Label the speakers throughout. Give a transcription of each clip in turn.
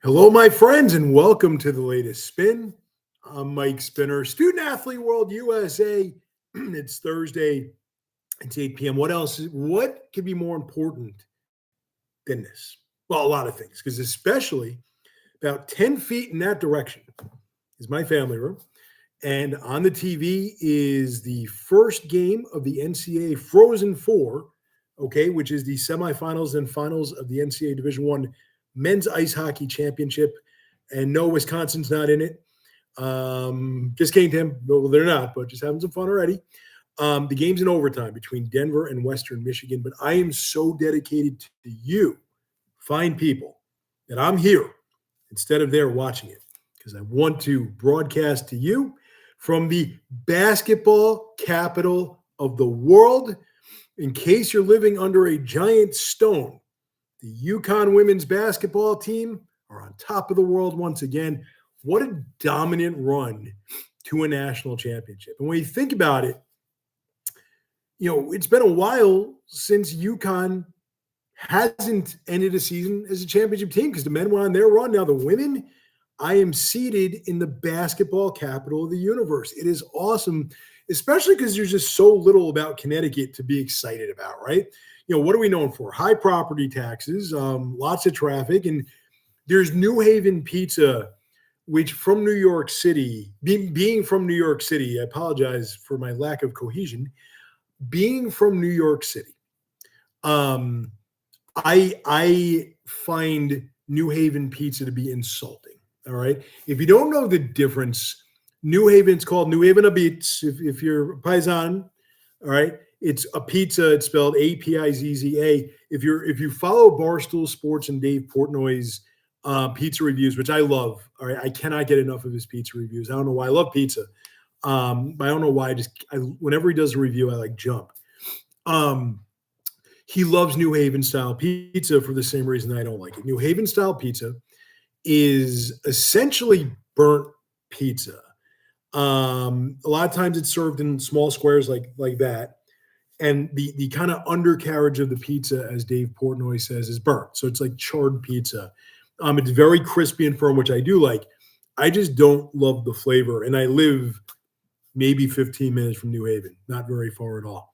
Speaker 1: Hello, my friends, and welcome to the latest spin. I'm Mike Spinner, Student Athlete World USA. It's Thursday. It's 8 p.m. What else? What could be more important than this? Well, a lot of things, because especially about 10 feet in that direction is my family room. And on the TV is the first game of the NCAA Frozen Four, okay, which is the semifinals and finals of the NCAA Division One Men's Ice Hockey Championship. And no, Wisconsin's not in it. Just kidding, Tim. Well, they're not, but just having some fun already. The game's in overtime between Denver and Western Michigan, but I am so dedicated to you, fine people, that I'm here instead of there watching it because I want to broadcast to you from the basketball capital of the world. In case you're living under a giant stone, the UConn women's basketball team are on top of the world once again. What a dominant run to a national championship. And when you think about it, it's been a while since UConn hasn't ended a season as a championship team because the men went on their run. Now the women, I am seated in the basketball capital of the universe. It is awesome, especially because there's just so little about Connecticut to be excited about, right? What are we known for? High property taxes, lots of traffic, and there's New Haven Pizza, which from New York City, being from New York City, I apologize for my lack of cohesion. Being from New York City, I find New Haven Pizza to be insulting. All right. If you don't know the difference, New Haven's called New Haven Beats. If you're Paisan, all right, it's a pizza. It's spelled Apizza. If you follow Barstool Sports and Dave Portnoy's pizza reviews, which I love, all right, I cannot get enough of his pizza reviews. I don't know why I love pizza, but I don't know why. Whenever he does a review, I like jump. He loves New Haven style pizza for the same reason I don't like it. New Haven style pizza is essentially burnt pizza. A lot of times it's served in small squares like that. And the kind of undercarriage of the pizza, as Dave Portnoy says, is burnt. So it's like charred pizza. It's very crispy and firm, which I do like. I just don't love the flavor. And I live maybe 15 minutes from New Haven, not very far at all.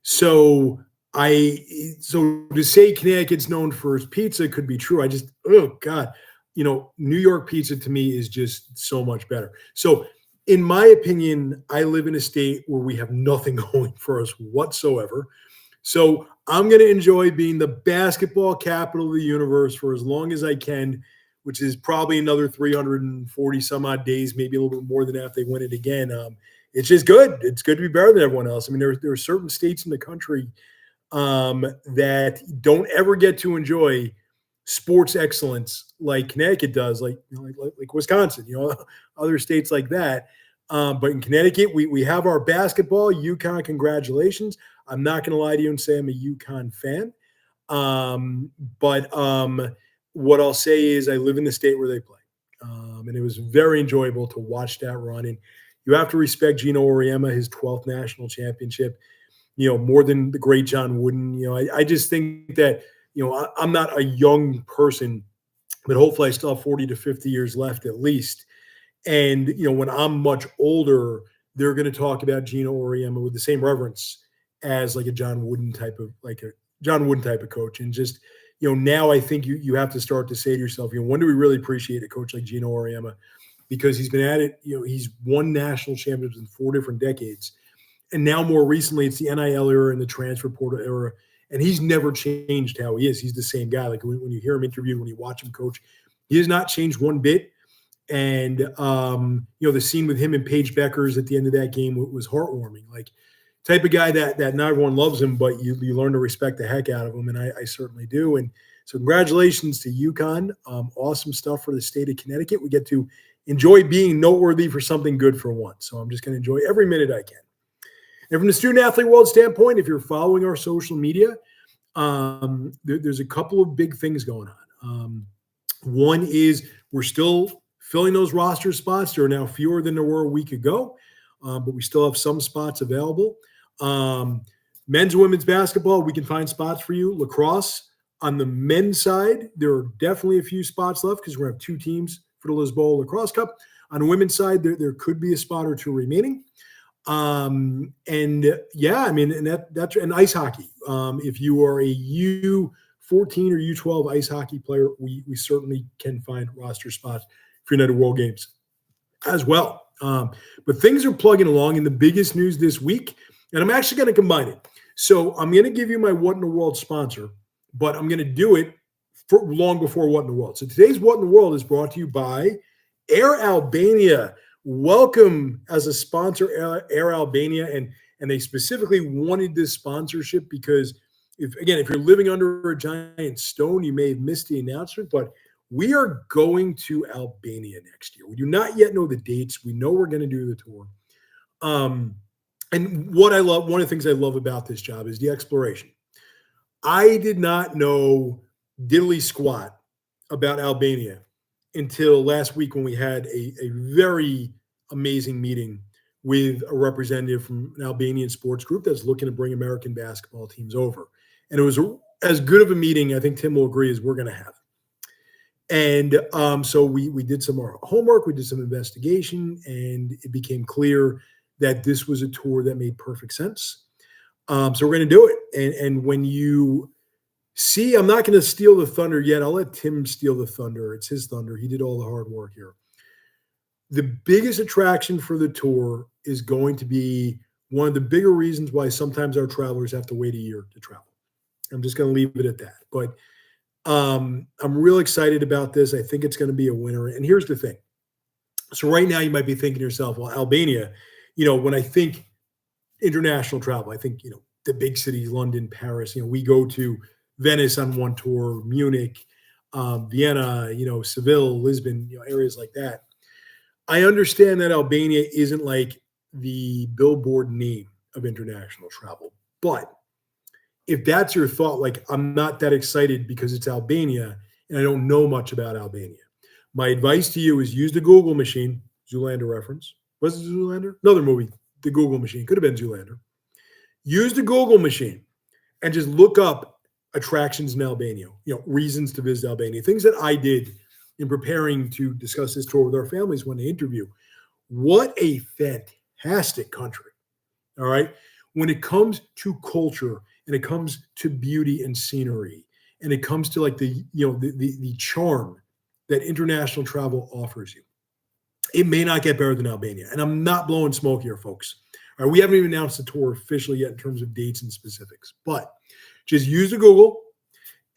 Speaker 1: So to say Connecticut's known for its pizza could be true. Oh God, New York pizza to me is just so much better. So in my opinion, I live in a state where we have nothing going for us whatsoever. So I'm going to enjoy being the basketball capital of the universe for as long as I can, which is probably another 340 some odd days, maybe a little bit more than that if they win it again. It's just good. It's good to be better than everyone else. I mean, there are certain states in the country that don't ever get to enjoy sports excellence like Connecticut does, like Wisconsin, other states like that. But in Connecticut, we have our basketball. UConn, congratulations. I'm not going to lie to you and say I'm a UConn fan. But what I'll say is I live in the state where they play. And it was very enjoyable to watch that run. And you have to respect Gino Auriemma, his 12th national championship, more than the great John Wooden. I just think that, I'm not a young person, but hopefully I still have 40 to 50 years left at least. And, when I'm much older, they're going to talk about Gino Auriemma with the same reverence as like a John Wooden type of coach. And just, now I think you have to start to say to yourself, when do we really appreciate a coach like Gino Auriemma? Because he's been at it, he's won national championships in 4 different decades. And now more recently, it's the NIL era and the transfer portal era. And he's never changed how he is. He's the same guy. Like when you hear him interviewed, when you watch him coach, he has not changed one bit. And, the scene with him and Paige Beckers at the end of that game was heartwarming. Like type of guy that not everyone loves him, but you learn to respect the heck out of him. And I certainly do. And so congratulations to UConn. Awesome stuff for the state of Connecticut. We get to enjoy being noteworthy for something good for once. So I'm just going to enjoy every minute I can. And from the student athlete world standpoint, if you're following our social media, there's a couple of big things going on. One is we're still filling those roster spots. There are now fewer than there were a week ago, but we still have some spots available. Men's and women's basketball, we can find spots for you. Lacrosse, On the men's side, there are definitely a few spots left because we're going to have two teams for the Lisboa Lacrosse Cup. On the women's side, there could be a spot or two remaining. And yeah, I mean, and that's and ice hockey. If you are a U14 or U12 ice hockey player, we certainly can find roster spots for United World Games as well. But things are plugging along. And the biggest news this week, and I'm actually going to combine it. So I'm going to give you my What in the World sponsor, but I'm going to do it for long before What in the World. So today's What in the World is brought to you by Air Albania. Welcome as a sponsor, Air Albania, and they specifically wanted this sponsorship because if you're living under a giant stone, you may have missed the announcement, but we are going to Albania next year. We do not yet know the dates. We know we're going to do the tour. And what I love, one of the things I love about this job is the exploration. I did not know diddly squat about Albania until last week when we had a very amazing meeting with a representative from an Albanian sports group that's looking to bring American basketball teams over. And it was as good of a meeting, I think Tim will agree, as we're going to have. And so we did some more homework, we did some investigation, and it became clear that this was a tour that made perfect sense. So we're going to do it. And when you see, I'm not going to steal the thunder yet. I'll let Tim steal the thunder. It's his thunder. He did all the hard work here. The biggest attraction for the tour is going to be one of the bigger reasons why sometimes our travelers have to wait a year to travel. I'm just going to leave it at that. But I'm real excited about this. I think it's going to be a winner. And here's the thing. So right now you might be thinking to yourself, well, Albania, when I think international travel, I think, the big cities, London, Paris, we go to Venice on one tour, Munich, Vienna, Seville, Lisbon, areas like that. I understand that Albania isn't like the billboard name of international travel, but if that's your thought, like I'm not that excited because it's Albania and I don't know much about Albania. My advice to you is use the Google machine, Zoolander reference. Was it Zoolander? Another movie, the Google machine. Could have been Zoolander. Use the Google machine and just look up attractions in Albania, reasons to visit Albania, things that I did in preparing to discuss this tour with our families when they interview. What a fantastic country. All right. When it comes to culture and it comes to beauty and scenery, and it comes to like the charm that international travel offers you, it may not get better than Albania. And I'm not blowing smoke here, folks. All right, we haven't even announced the tour officially yet in terms of dates and specifics, but just use the Google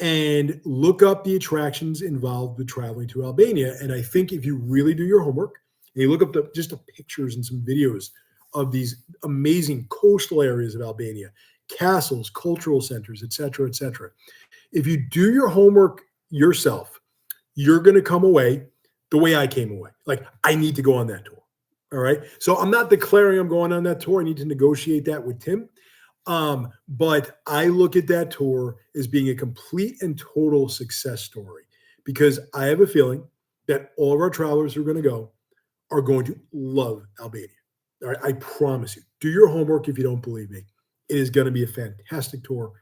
Speaker 1: and look up the attractions involved with traveling to Albania. And I think if you really do your homework and you look up the pictures and some videos of these amazing coastal areas of Albania, castles, cultural centers, et cetera, et cetera. If you do your homework yourself, you're going to come away the way I came away. Like, I need to go on that tour. All right. So I'm not declaring I'm going on that tour. I need to negotiate that with Tim. But I look at that tour as being a complete and total success story because I have a feeling that all of our travelers who are going to go are going to love Albania. All right. I promise you. Do your homework if you don't believe me. It is going to be a fantastic tour.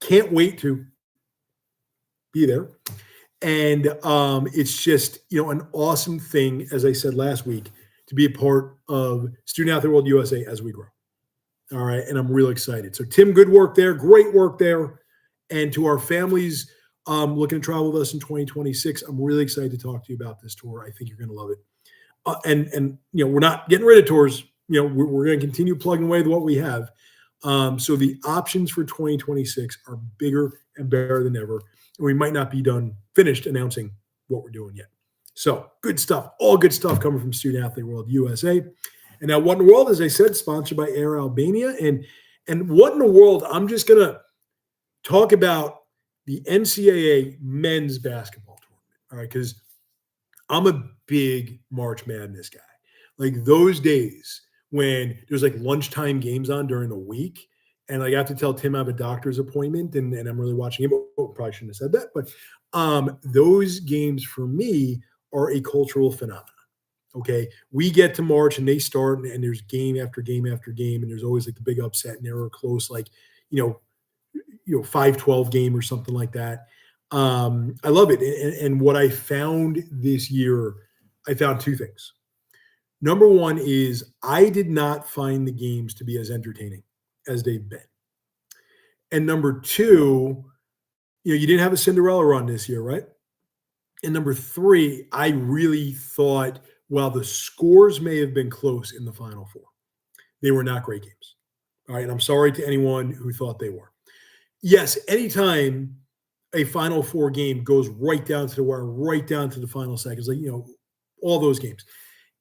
Speaker 1: Can't wait to be there. And it's just, an awesome thing, as I said last week, to be a part of Student Athlete World USA as we grow. All right. And I'm real excited. So Tim, good work there. Great work there. And to our families looking to travel with us in 2026, I'm really excited to talk to you about this tour. I think you're going to love it. And we're not getting rid of tours. We're going to continue plugging away with what we have. So the options for 2026 are bigger and better than ever. And we might not be finished announcing what we're doing yet. So good stuff, all good stuff coming from Student Athlete World USA. And now What in the World, as I said, sponsored by Air Albania. And What in the World, I'm just going to talk about the NCAA men's basketball tournament. All right, because I'm a big March Madness guy. Like those days when there's like lunchtime games on during the week. And I have to tell Tim I have a doctor's appointment and I'm really watching him. Oh, probably shouldn't have said that. But those games for me are a cultural phenomenon. Okay. We get to March and they start and there's game after game after game. And there's always like the big upset and they're close, like, 5-12 game or something like that. I love it. And what I found this year, I found two things. Number one is I did not find the games to be as entertaining as they've been. And number two, you didn't have a Cinderella run this year, right? And number three, I really thought while the scores may have been close in the Final Four, they were not great games. All right. And I'm sorry to anyone who thought they were. Yes, anytime a Final Four game goes right down to the wire, right down to the final seconds, like, all those games,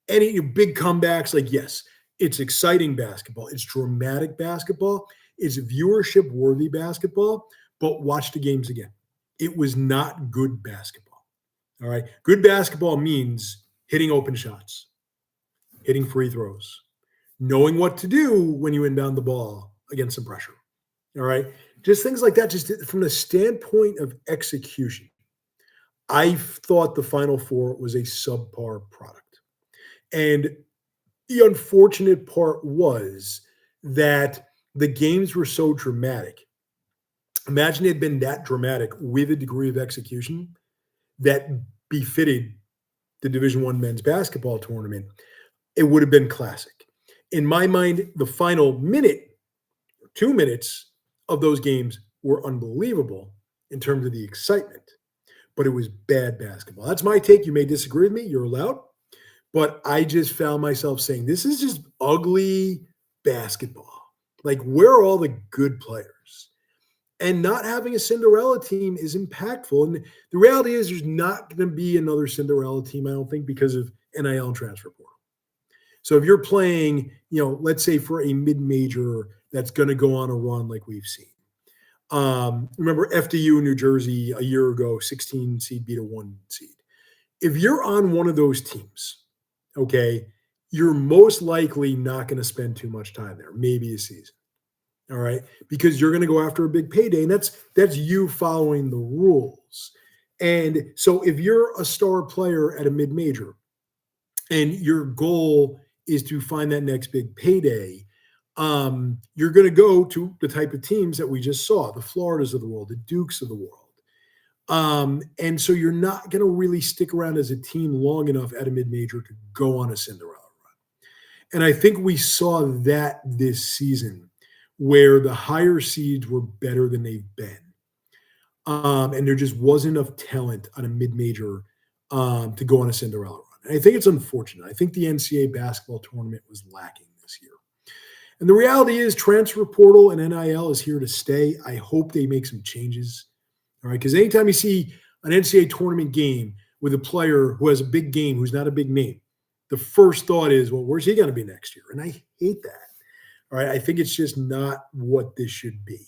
Speaker 1: any big comebacks, like, yes, it's exciting basketball. It's dramatic basketball. It's viewership worthy basketball, but watch the games again. It was not good basketball. All right. Good basketball means hitting open shots, hitting free throws, knowing what to do when you inbound the ball against some pressure. All right. Just things like that, just from the standpoint of execution. I thought the Final Four was a subpar product. And the unfortunate part was that the games were so dramatic. Imagine it had been that dramatic with a degree of execution that befitted the Division I men's basketball tournament. It would have been classic. In my mind, the final minute, 2 minutes of those games were unbelievable in terms of the excitement, but it was bad basketball. That's my take. You may disagree with me. You're allowed. But I just found myself saying, this is just ugly basketball. Like, where are all the good players? And not having a Cinderella team is impactful. And the reality is there's not going to be another Cinderella team, I don't think, because of NIL and transfer portal. So if you're playing, let's say for a mid-major that's going to go on a run like we've seen. Remember FDU in New Jersey a year ago, 16 seed beat a 1 seed. If you're on one of those teams, okay, you're most likely not going to spend too much time there, maybe a season. All right, because you're going to go after a big payday, and that's you following the rules. And so if you're a star player at a mid-major and your goal is to find that next big payday, you're going to go to the type of teams that we just saw, the Floridas of the world, the Dukes of the world. And so you're not going to really stick around as a team long enough at a mid-major to go on a Cinderella run. And I think we saw that this season where the higher seeds were better than they've been. And there just wasn't enough talent on a mid-major to go on a Cinderella run. And I think it's unfortunate. I think the NCAA basketball tournament was lacking this year. And the reality is transfer portal and NIL is here to stay. I hope they make some changes. All right, because anytime you see an NCAA tournament game with a player who has a big game, who's not a big name, the first thought is, well, where's he going to be next year? And I hate that. All right, I think it's just not what this should be.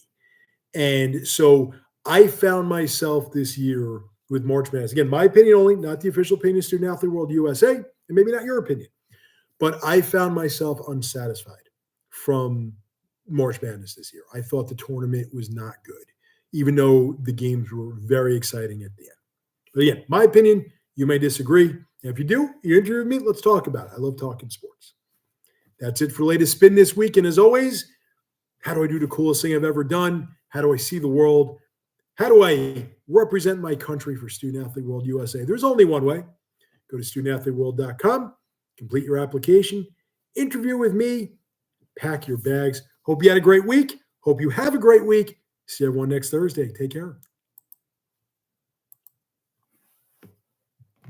Speaker 1: And so I found myself this year with March Madness. Again, my opinion only, not the official opinion of Student Athlete World USA, and maybe not your opinion. But I found myself unsatisfied from March Madness this year. I thought the tournament was not good, even though the games were very exciting at the end. But again, my opinion, you may disagree. And if you do, you interview with me, let's talk about it. I love talking sports. That's it for latest spin this week. And as always, how do I do the coolest thing I've ever done? How do I see the world? How do I represent my country for Student Athlete World USA? There's only one way. Go to studentathleteworld.com, complete your application, interview with me, pack your bags. Hope you had a great week. Hope you have a great week. See everyone next Thursday. Take care.